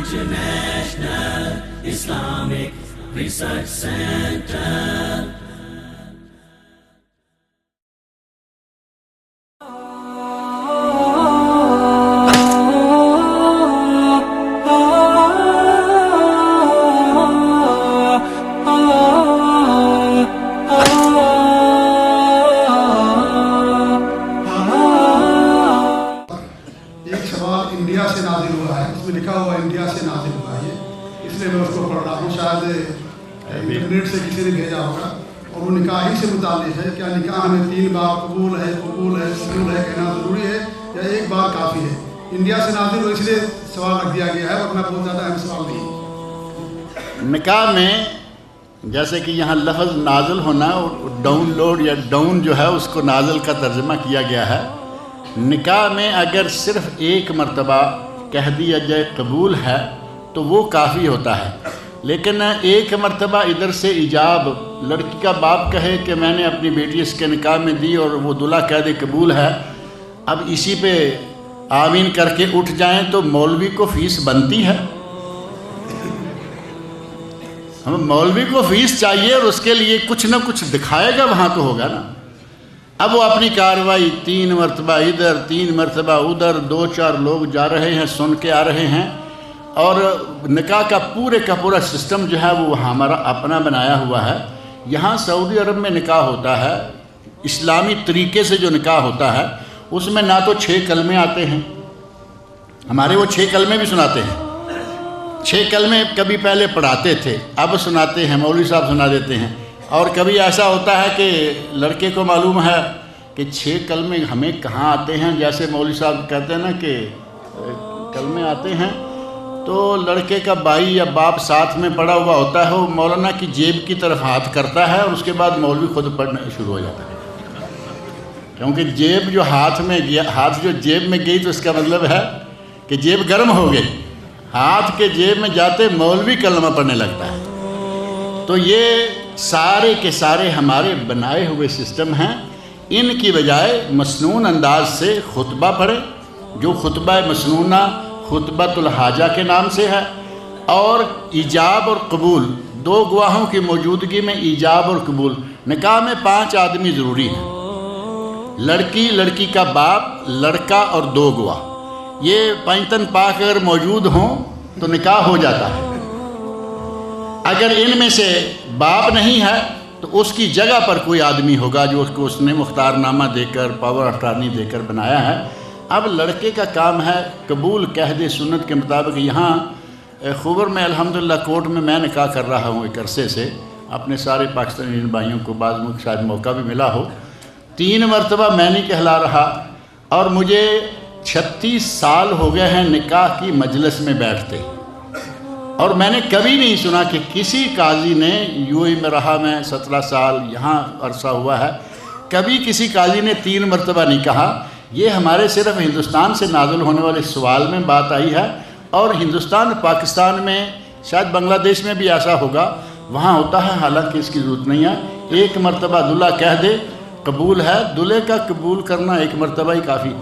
International Islamic Research Center. India से नाजिल हुआ है, इसमें लिखा हुआ इंडिया से नाजिल हुआ है, इसलिए मैं उसको पढ़ रहा हूँ। शायद इंटरनेट से किसी ने भेजा होगा और वो निकाह ही से मुताल्लिक़ है। क्या निकाह में 3 बार कबूल है कबूल कहना ज़रूरी है या एक बार काफ़ी है? इंडिया से नाजिल हो इसलिए सवाल रख दिया गया है, वरना बहुत ज़्यादा अहम सवाल नहीं। निकाह में जैसे कि यहाँ लफ्ज़ नाजिल होना, डाउनलोड या डाउन जो है उसको नाजिल का तर्जुमा किया गया है। निकाह में अगर सिर्फ़ एक मरतबा कह दिया जाए कबूल है तो वो काफ़ी होता है, लेकिन एक मरतबा इधर से इजाब, लड़की का बाप कहे कि मैंने अपनी बेटी इसके निकाह में दी और वो दूल्हा कह दे कबूल है, अब इसी पे आमीन करके उठ जाएं तो मौलवी को फ़ीस बनती है? हम मौलवी को फ़ीस चाहिए और उसके लिए कुछ ना कुछ दिखाएगा, वहाँ तो होगा ना। अब वो अपनी कार्रवाई 3 मरतबा इधर 3 मरतबा उधर, 2-4 लोग जा रहे हैं, सुन के आ रहे हैं, और निकाह का पूरा सिस्टम जो है वो हमारा अपना बनाया हुआ है। यहाँ सऊदी अरब में निकाह होता है, इस्लामी तरीके से जो निकाह होता है उसमें ना तो 6 कलमे आते हैं, हमारे वो 6 कलमे भी सुनाते हैं। 6 कलमे कभी पहले पढ़ाते थे, अब सुनाते हैं, मौलवी साहब सुना देते हैं। और कभी ऐसा होता है कि लड़के को मालूम है कि 6 कलमे हमें कहाँ आते हैं, जैसे मौलवी साहब कहते हैं ना कि कलमे आते हैं, तो लड़के का भाई या बाप साथ में पड़ा हुआ होता है, वो मौलाना की जेब की तरफ हाथ करता है और उसके बाद मौलवी खुद पढ़ना शुरू हो जाता है। क्योंकि जेब जो हाथ में गया, हाथ जो जेब में गई तो इसका मतलब है कि जेब गर्म हो गई, हाथ के जेब में जाते मौलवी कलमा पढ़ने लगता है। तो ये सारे के सारे हमारे बनाए हुए सिस्टम हैं। इनकी बजाय मसनून अंदाज से खुतबा पढ़े, जो खुतबा मसनूना खुतबतुल हाजा के नाम से है, और ईजाब और कबूल, 2 गवाहों की मौजूदगी में ईजाब और कबूल। निकाह में 5 आदमी ज़रूरी हैं, लड़की का बाप, लड़का और 2 गवाह। ये 5 तन पाक अगर मौजूद हों तो निकाह हो जाता है। अगर इनमें से बाप नहीं है तो उसकी जगह पर कोई आदमी होगा जो उसने मुख्तारनामा देकर, पावर ऑफ अटॉर्नी देकर बनाया है। अब लड़के का काम है कबूल कह दे सुन्नत के मुताबिक। यहाँ खुबर में अल्हम्दुलिल्लाह कोर्ट में मैं निकाह कर रहा हूँ एक अरसे से, अपने सारे पाकिस्तानी भाइयों को बाद में शायद मौका भी मिला हो। 3 मरतबा मैं नहीं कहला रहा, और मुझे 36 साल हो गए हैं निकाह की मजलिस में बैठते, और मैंने कभी नहीं सुना कि किसी काजी ने, यूएई में रहा मैं 17 साल, यहाँ अरसा हुआ है, कभी किसी काजी ने 3 मरतबा नहीं कहा। ये हमारे सिर्फ हिंदुस्तान से नाज़िल होने वाले सवाल में बात आई है, और हिंदुस्तान पाकिस्तान में, शायद बांग्लादेश में भी ऐसा होगा, वहाँ होता है, हालांकि इसकी ज़रूरत नहीं है। 1 मरतबा दूल्हा कह दे कबूल है, दूल्हे का कबूल करना 1 मरतबा ही काफ़ी।